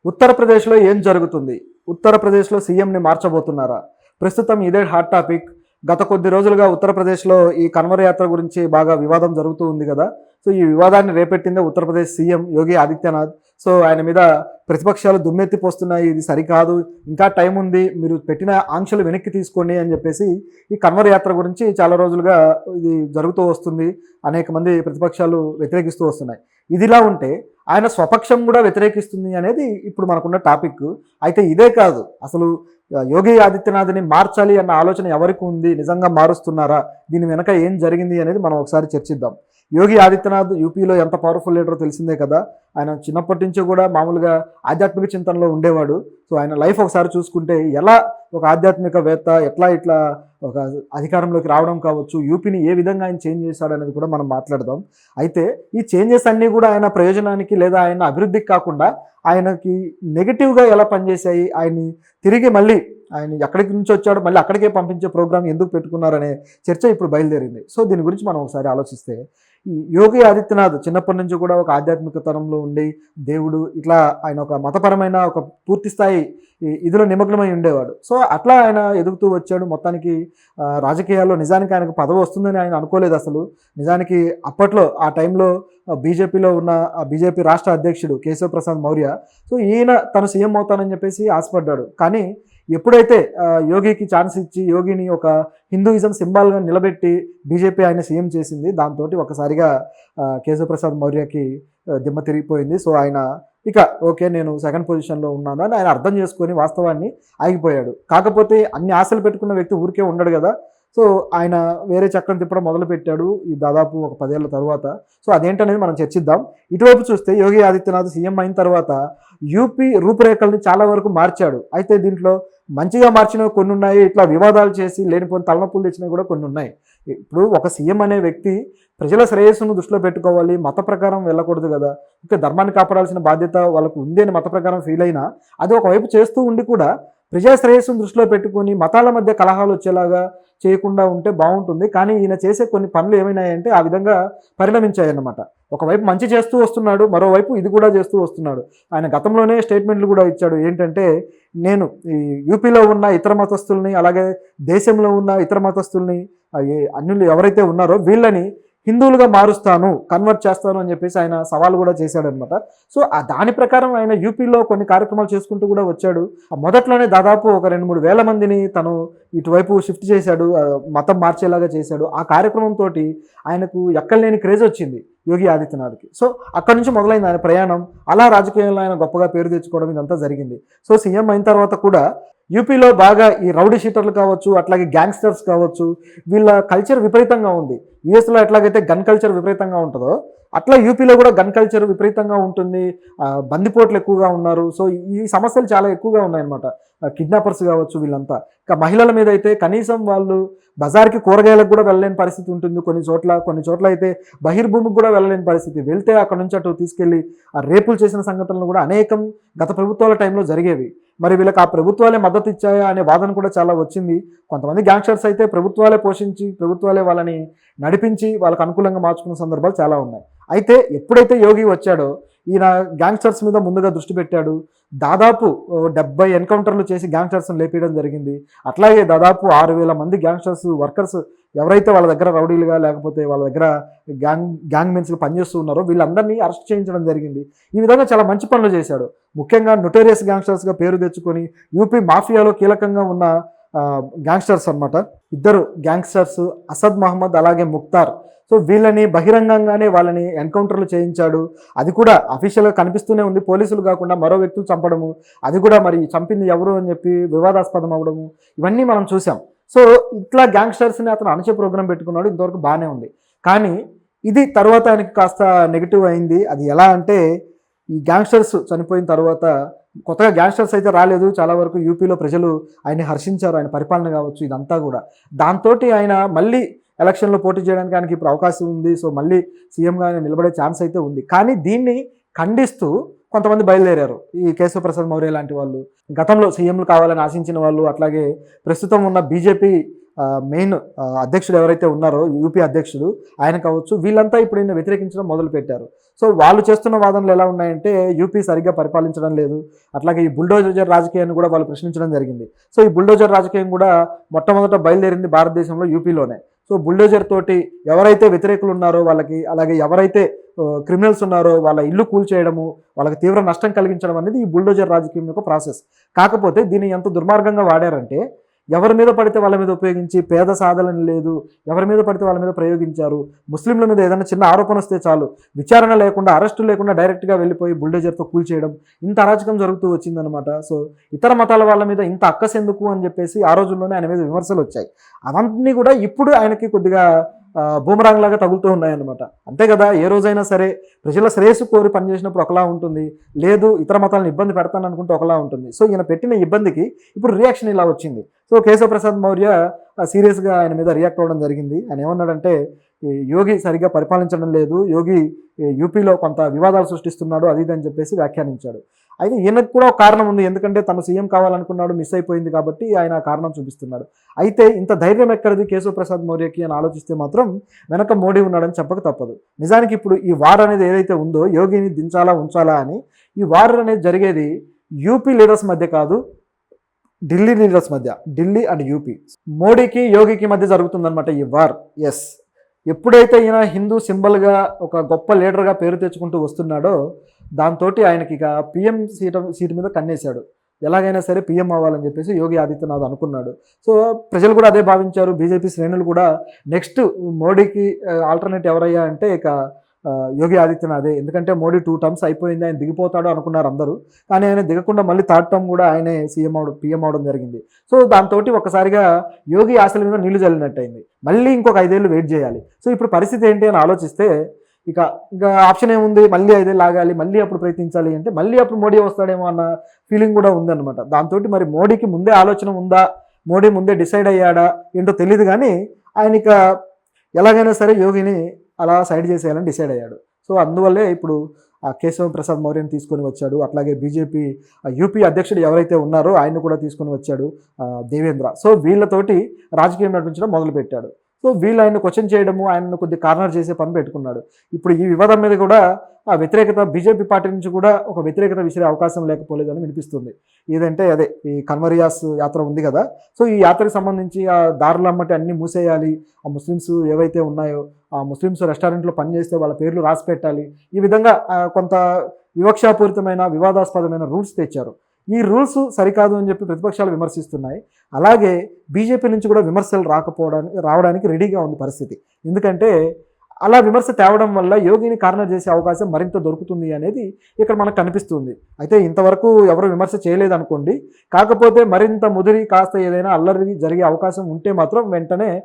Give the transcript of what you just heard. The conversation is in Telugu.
ఉత్తరప్రదేశ్లో ఏం జరుగుతుంది? ఉత్తరప్రదేశ్లో సీఎంని మార్చబోతున్నారా? ప్రస్తుతం ఇదే హాట్ టాపిక్. గత కొద్ది రోజులుగా ఉత్తరప్రదేశ్లో ఈ కన్వర్ యాత్ర గురించి బాగా వివాదం జరుగుతూ ఉంది కదా. సో ఈ వివాదాన్ని రేపెట్టిందే ఉత్తరప్రదేశ్ సీఎం యోగి ఆదిత్యనాథ్. సో ఆయన మీద ప్రతిపక్షాలు దుమ్మెత్తిపోస్తున్నాయి, ఇది సరికాదు, ఇంకా టైం ఉంది, మీరు పెట్టిన ఆంక్షలు వెనక్కి తీసుకోండి అని చెప్పేసి ఈ కన్వర్ యాత్ర గురించి చాలా రోజులుగా ఇది జరుగుతూ వస్తుంది. అనేక మంది ప్రతిపక్షాలు వ్యతిరేకిస్తూ వస్తున్నాయి. ఇదిలా ఉంటే ఆయన స్వపక్షం కూడా వ్యతిరేకిస్తుంది అనేది ఇప్పుడు మనకున్న టాపిక్. అయితే ఇదే కాదు, అసలు యోగి ఆదిత్యనాథ్ని మార్చాలి అన్న ఆలోచన ఎవరికి ఉంది, నిజంగా మారుస్తున్నారా, దీని వెనక ఏం జరిగింది అనేది మనం ఒకసారి చర్చిద్దాం. యోగి ఆదిత్యనాథ్ యూపీలో ఎంత పవర్ఫుల్ లీడరో తెలిసిందే కదా. ఆయన చిన్నప్పటి నుంచి కూడా మామూలుగా ఆధ్యాత్మిక చింతనలో ఉండేవాడు. సో ఆయన లైఫ్ ఒకసారి చూసుకుంటే ఎలా ఒక ఆధ్యాత్మికవేత్త ఎట్లా ఇట్లా ఒక అధికారంలోకి రావడం కావచ్చు, యూపీని ఏ విధంగా ఆయన చేంజ్ చేశాడనేది కూడా మనం మాట్లాడదాం. అయితే ఈ చేంజెస్ అన్నీ కూడా ఆయన ప్రయోజనానికి లేదా ఆయన అభివృద్ధికి కాకుండా ఆయనకి నెగిటివ్గా ఎలా పనిచేశాయి, ఆయన్ని తిరిగి మళ్ళీ ఆయన ఎక్కడికి నుంచి వచ్చాడో మళ్ళీ అక్కడికే పంపించే ప్రోగ్రామ్ ఎందుకు పెట్టుకున్నారనే చర్చ ఇప్పుడు బయలుదేరింది. సో దీని గురించి మనం ఒకసారి ఆలోచిస్తే, ఈ యోగి ఆదిత్యనాథ్ చిన్నప్పటి నుంచి కూడా ఒక ఆధ్యాత్మిక తరంలో ఉండి దేవుడు ఇట్లా ఆయన ఒక మతపరమైన ఒక పూర్తి స్థాయి ఇదిలో నిమగ్నమై ఉండేవాడు. సో అట్లా ఆయన ఎదుగుతూ వచ్చాడు. మొత్తానికి రాజకీయాల్లో నిజానికి ఆయనకు పదవి వస్తుందని ఆయన అనుకోలేదు అసలు. నిజానికి అప్పట్లో ఆ టైంలో బీజేపీలో ఉన్న బీజేపీ రాష్ట్ర అధ్యక్షుడు కేశవ్ ప్రసాద్ మౌర్య, సో ఈయన తను సీఎం అవుతానని చెప్పేసి ఆశపడ్డాడు. కానీ ఎప్పుడైతే యోగికి ఛాన్స్ ఇచ్చి యోగిని ఒక హిందూయిజం సింబాల్గా నిలబెట్టి బీజేపీ ఆయన సీఎం చేసింది, దాంతో ఒకసారిగా కేశవ్ ప్రసాద్ మౌర్యకి దిమ్మ తిరిగిపోయింది. సో ఆయన ఇక ఓకే నేను సెకండ్ పొజిషన్లో ఉన్నాను అని ఆయన అర్థం చేసుకొని వాస్తవాన్ని ఆగిపోయాడు. కాకపోతే అన్ని ఆశలు పెట్టుకున్న వ్యక్తి ఊరికే ఉండడు కదా. సో ఆయన వేరే చక్రం తిప్పడం మొదలుపెట్టాడు ఈ దాదాపు ఒక 10 ఏళ్ల తర్వాత. సో అదేంటనేది మనం చర్చిద్దాం. ఇటువైపు చూస్తే యోగి ఆదిత్యనాథ్ సీఎం అయిన తర్వాత యూపీ రూపురేఖల్ని చాలా వరకు మార్చాడు. అయితే దీంట్లో మంచిగా మార్చినవి కొన్ని ఉన్నాయి, ఇట్లా వివాదాలు చేసి లేనిపోయిన తలనొప్పులు తెచ్చినవి కూడా కొన్ని ఉన్నాయి. ఇప్పుడు ఒక సీఎం అనే వ్యక్తి ప్రజల శ్రేయస్సును దృష్టిలో పెట్టుకోవాలి, మత ప్రకారం వెళ్ళకూడదు కదా. ఇంకా ధర్మాన్ని కాపాడాల్సిన బాధ్యత వాళ్ళకు ఉంది అని మత ప్రకారం ఫీల్ అయినా అది ఒకవైపు చేస్తూ ఉండి కూడా ప్రజా శ్రేయస్సును దృష్టిలో పెట్టుకుని మతాల మధ్య కలహాలు వచ్చేలాగా చేయకుండా ఉంటే బాగుంటుంది. కానీ ఈయన చేసే కొన్ని పనులు ఏమైనాయంటే ఆ విధంగా పరిణమించాయన్నమాట. ఒకవైపు మంచి చేస్తూ వస్తున్నాడు, మరోవైపు ఇది కూడా చేస్తూ వస్తున్నాడు. ఆయన గతంలోనే స్టేట్మెంట్లు కూడా ఇచ్చాడు. ఏంటంటే నేను ఈ యూపీలో ఉన్న ఇతర మతస్థుల్ని అలాగే దేశంలో ఉన్న ఇతర మతస్థుల్ని అన్యులు ఎవరైతే ఉన్నారో వీళ్ళని హిందువులుగా మారుస్తాను, కన్వర్ట్ చేస్తాను అని చెప్పేసి ఆయన సవాల్ కూడా చేశాడనమాట. సో దాని ప్రకారం ఆయన యూపీలో కొన్ని కార్యక్రమాలు చేసుకుంటూ కూడా వచ్చాడు. మొదట్లోనే దాదాపు ఒక 2-3 వేల మందిని తను ఇటువైపు షిఫ్ట్ చేశాడు, మతం మార్చేలాగా చేశాడు. ఆ కార్యక్రమంతో ఆయనకు ఎక్కడలేని క్రేజ్ వచ్చింది యోగి ఆదిత్యనాథ్కి. సో అక్కడి నుంచి మొదలైంది ఆయన ప్రయాణం. అలా రాజకీయంలో ఆయన గొప్పగా పేరు తెచ్చుకోవడం ఇదంతా జరిగింది. సో సీఎం అయిన తర్వాత కూడా యూపీలో బాగా ఈ రౌడీ షీటర్లు కావచ్చు, అట్లాగే గ్యాంగ్స్టర్స్ కావచ్చు, వీళ్ళ కల్చర్ విపరీతంగా ఉంది. యూఎస్లో ఎట్లాగైతే గన్ కల్చర్ విపరీతంగా ఉంటుందో అట్లా యూపీలో కూడా గన్ కల్చర్ విపరీతంగా ఉంటుంది. బందిపోట్లు ఎక్కువగా ఉన్నారు. సో ఈ సమస్యలు చాలా ఎక్కువగా ఉన్నాయన్నమాట. కిడ్నాపర్స్ కావచ్చు వీళ్ళంతా. ఇంకా మహిళల మీద అయితే కనీసం వాళ్ళు బజార్కి కూరగాయలకు కూడా వెళ్ళలేని పరిస్థితి ఉంటుంది కొన్ని చోట్ల అయితే బహిర్భూమికి కూడా వెళ్ళలేని పరిస్థితి. వెళ్తే అక్కడ నుంచి అటు తీసుకెళ్ళి రేపులు చేసిన సంఘటనలు కూడా అనేకం గత ప్రభుత్వాల టైంలో జరిగేవి. మరి వీళ్ళకి ఆ ప్రభుత్వాలే మద్దతు ఇచ్చాయా అనే వాదన కూడా చాలా వచ్చింది. కొంతమంది గ్యాంగ్స్టర్స్ అయితే ప్రభుత్వాలే పోషించి ప్రభుత్వాలే వాళ్ళని నడిపించి వాళ్ళకు అనుకూలంగా మార్చుకున్న సందర్భాలు చాలా ఉన్నాయి. అయితే ఎప్పుడైతే యోగి వచ్చాడో ఈయన గ్యాంగ్స్టర్స్ మీద ముందుగా దృష్టి పెట్టాడు. దాదాపు 70 ఎన్కౌంటర్లు చేసి గ్యాంగ్స్టర్స్ని లేపేయడం జరిగింది. అట్లాగే దాదాపు 6,000 మంది గ్యాంగ్స్టర్స్ వర్కర్స్ ఎవరైతే వాళ్ళ దగ్గర రౌడీలుగా లేకపోతే వాళ్ళ దగ్గర గ్యాంగ్ మెన్స్గా పనిచేస్తూ ఉన్నారో వీళ్ళందరినీ అరెస్ట్ చేయించడం జరిగింది. ఈ విధంగా చాలా మంచి పనులు చేశాడు. ముఖ్యంగా నొటోరియస్ గ్యాంగ్స్టర్స్గా పేరు తెచ్చుకొని యూపీ మాఫియాలో కీలకంగా ఉన్న గ్యాంగ్స్టర్స్ అనమాట. 2 గ్యాంగ్స్టర్స్ అసద్ మహమ్మద్ అలాగే ముక్తార్. సో వీళ్ళని బహిరంగంగానే వాళ్ళని ఎన్కౌంటర్లు చేయించాడు. అది కూడా అఫీషియల్గా కనిపిస్తూనే ఉంది. పోలీసులు కాకుండా మరో వ్యక్తులు చంపడము, అది కూడా మరి చంపింది ఎవరు అని చెప్పి వివాదాస్పదం అవ్వడము, ఇవన్నీ మనం చూసాం. సో ఇట్లా గ్యాంగ్స్టర్స్ని అతను అణచే ప్రోగ్రాం పెట్టుకున్నాడు. ఇంతవరకు బాగానే ఉంది. కానీ ఇది తర్వాత ఆయనకి కాస్త నెగిటివ్ అయింది. అది ఎలా అంటే ఈ గ్యాంగ్స్టర్స్ చనిపోయిన తర్వాత కొత్తగా గ్యాంగ్స్టర్స్ అయితే రాలేదు. చాలా వరకు యూపీలో ప్రజలు ఆయన్ని హర్షించారు, ఆయన పరిపాలన కావచ్చు ఇదంతా కూడా. దాంతో ఆయన మళ్ళీ ఎలక్షన్లో పోటీ చేయడానికి ఆయనకి ఇప్పుడు అవకాశం ఉంది. సో మళ్ళీ సీఎంగా ఆయన నిలబడే ఛాన్స్ అయితే ఉంది. కానీ దీన్ని ఖండిస్తూ కొంతమంది బయలుదేరారు. ఈ కేశవ్ ప్రసాద్ మౌర్య లాంటి వాళ్ళు, గతంలో సీఎంలు కావాలని ఆశించిన వాళ్ళు, అట్లాగే ప్రస్తుతం ఉన్న బీజేపీ మెయిన్ అధ్యక్షుడు ఎవరైతే ఉన్నారో యూపీ అధ్యక్షుడు ఆయన కావచ్చు, వీళ్ళంతా ఇప్పుడు ఈయన వ్యతిరేకించడం మొదలుపెట్టారు. సో వాళ్ళు చేస్తున్న వాదనలు ఎలా ఉన్నాయంటే యూపీ సరిగ్గా పరిపాలించడం లేదు, అట్లాగే ఈ బుల్డోజర్ రాజకీయాన్ని కూడా వాళ్ళు ప్రశ్నించడం జరిగింది. సో ఈ బుల్డోజర్ రాజకీయం కూడా మొట్టమొదట బయలుదేరింది భారతదేశంలో యూపీలోనే. సో బుల్డోజర్ తోటి ఎవరైతే వ్యతిరేకులు ఉన్నారో వాళ్ళకి, అలాగే ఎవరైతే క్రిమినల్స్ ఉన్నారో వాళ్ళ ఇల్లు కూల్చేయడము, వాళ్ళకి తీవ్ర నష్టం కలిగించడం అనేది ఈ బుల్డోజర్ రాజకీయం యొక్క ప్రాసెస్. కాకపోతే దీన్ని ఎంత దుర్మార్గంగా వాడారంటే ఎవరి మీద పడితే వాళ్ళ మీద ఉపయోగించి, పేద సాధలని లేదు, ఎవరి మీద పడితే వాళ్ళ మీద ప్రయోగించారు. ముస్లింల మీద ఏదైనా చిన్న ఆరోపణ వస్తే చాలు, విచారణ లేకుండా, అరెస్టు లేకుండా డైరెక్ట్గా వెళ్ళిపోయి బుల్డోజర్తో కూల్చేయడం, ఇంత అరాచకం జరుగుతూ వచ్చిందనమాట. సో ఇతర మతాల వాళ్ళ మీద ఇంత అక్కస్ ఎందుకు అని చెప్పేసి ఆ రోజుల్లోనే ఆయన మీద విమర్శలు వచ్చాయి. అవన్నీ కూడా ఇప్పుడు ఆయనకి కొద్దిగా బూమరాంగ్ లాగా తగులుతూ ఉన్నాయన్నమాట. అంతే కదా, ఏ రోజైనా సరే ప్రజల శ్రేయస్సు కోరి పనిచేసినప్పుడు ఒకలా ఉంటుంది, లేదు ఇతర మతాలను ఇబ్బంది పెడతాను అనుకుంటే ఒకలా ఉంటుంది. సో ఈయన పెట్టిన ఇబ్బందికి ఇప్పుడు రియాక్షన్ ఇలా వచ్చింది. సో కేశవ్ ప్రసాద్ మౌర్య సీరియస్గా ఆయన మీద రియాక్ట్ అవ్వడం జరిగింది. ఆయన ఏమన్నాడంటే యోగి సరిగ్గా పరిపాలించడం లేదు, యోగి యూపీలో కొంత వివాదాలు సృష్టిస్తున్నాడు, అది ఇది అని చెప్పేసి వ్యాఖ్యానించాడు. అయితే ఈయనకు కూడా ఒక కారణం ఉంది, ఎందుకంటే తను సీఎం కావాలనుకున్నాడు, మిస్ అయిపోయింది కాబట్టి ఆయన కారణం చూపిస్తున్నాడు. అయితే ఇంత ధైర్యం ఎక్కడిది కేశవ్ ప్రసాద్ మౌర్యకి అని ఆలోచిస్తే మాత్రం వెనక మోడీ ఉన్నాడని చెప్పక తప్పదు. నిజానికి ఇప్పుడు ఈ వార్ అనేది ఏదైతే ఉందో, యోగిని దించాలా ఉంచాలా అని, ఈ వార్ అనేది జరిగేది యూపీ లీడర్స్ మధ్య కాదు, ఢిల్లీ లీడర్స్ మధ్య, ఢిల్లీ అండ్ యూపీ. మోడీకి యోగికి మధ్య జరుగుతుందన్నమాట ఈ వార్. ఎస్, ఎప్పుడైతే ఈయన హిందూ సింబల్గా ఒక గొప్ప లీడర్గా పేరు తెచ్చుకుంటూ వస్తున్నాడో దాంతో ఆయనకి ఇక పిఎం సీటు మీద కన్నేశాడు. ఎలాగైనా సరే పిఎం అవ్వాలని చెప్పేసి యోగి ఆదిత్యనాథ్ అనుకున్నాడు. సో ప్రజలు కూడా అదే భావించారు. బీజేపీ శ్రేణులు కూడా నెక్స్ట్ మోడీకి ఆల్టర్నేట్ ఎవరయ్యా అంటే ఇక యోగి ఆదిత్యనాథే. ఎందుకంటే మోడీ 2 టర్మ్స్ అయిపోయింది, ఆయన దిగిపోతాడు అనుకున్నారు అందరూ. కానీ ఆయన దిగకుండా మళ్ళీ 3rd టర్మ్ కూడా ఆయనే పిఎం అవడం జరిగింది. సో దాంతో ఒకసారిగా యోగి ఆశల మీద నీళ్లు చల్లినట్టయింది. మళ్ళీ ఇంకొక 5 ఏళ్ళు వెయిట్ చేయాలి. సో ఇప్పుడు పరిస్థితి ఏంటి అని ఆలోచిస్తే ఇక ఆప్షన్ ఏముంది, మళ్ళీ 5 ఏళ్ళు ఆగాలి, మళ్ళీ అప్పుడు ప్రయత్నించాలి అంటే మళ్ళీ అప్పుడు మోడీ వస్తాడేమో అన్న ఫీలింగ్ కూడా ఉందన్నమాట. దాంతో మరి మోడీకి ముందే ఆలోచన ఉందా, మోడీ ముందే డిసైడ్ అయ్యాడా ఏంటో తెలియదు, కానీ ఆయన ఇక ఎలాగైనా సరే యోగిని అలా సైడ్ చేసేయాలని డిసైడ్ అయ్యాడు. సో అందువల్లే ఇప్పుడు కేశవ్ ప్రసాద్ మౌర్యని తీసుకొని వచ్చాడు. అట్లాగే బీజేపీ యూపీ అధ్యక్షుడు ఎవరైతే ఉన్నారో ఆయన్ని కూడా తీసుకొని వచ్చాడు, దేవేంద్ర. సో వీళ్ళతోటి రాజకీయం నడిపించడం మొదలుపెట్టాడు. సో వీళ్ళు ఆయన క్వశ్చన్ చేయడము, ఆయనను కొద్ది కార్నర్ చేసే పని పెట్టుకున్నాడు. ఇప్పుడు ఈ వివాదం మీద కూడా ఆ వ్యతిరేకత బీజేపీ పార్టీ నుంచి కూడా ఒక వ్యతిరేకత విసిరే అవకాశం లేకపోలేదని వినిపిస్తుంది. ఏదంటే అదే ఈ కన్వర్యాస్ యాత్ర ఉంది కదా, సో ఈ యాత్రకు సంబంధించి ఆ దారులమ్మటి అన్నీ మూసేయాలి, ఆ ముస్లిమ్స్ ఏవైతే ఉన్నాయో ఆ ముస్లిమ్స్ రెస్టారెంట్లో పనిచేస్తే వాళ్ళ పేర్లు రాసి పెట్టాలి, ఈ విధంగా కొంత వివక్షాపూరితమైన వివాదాస్పదమైన రూల్స్ తెచ్చారు. ఈ రూల్స్ సరికాదు అని చెప్పి ప్రతిపక్షాలు విమర్శిస్తున్నాయి. అలాగే బీజేపీ నుంచి కూడా విమర్శలు రావడానికి రెడీగా ఉంది పరిస్థితి. ఎందుకంటే అలా విమర్శ తేవడం వల్ల యోగిని కార్నర్ చేసే అవకాశం మరింత దొరుకుతుంది అనేది ఇక్కడ మనకు కనిపిస్తుంది. అయితే ఇంతవరకు ఎవరు విమర్శ చేయలేదనుకోండి, కాకపోతే మరింత ముదిరి కాస్త ఏదైనా అల్లరి జరిగే అవకాశం ఉంటే మాత్రం వెంటనే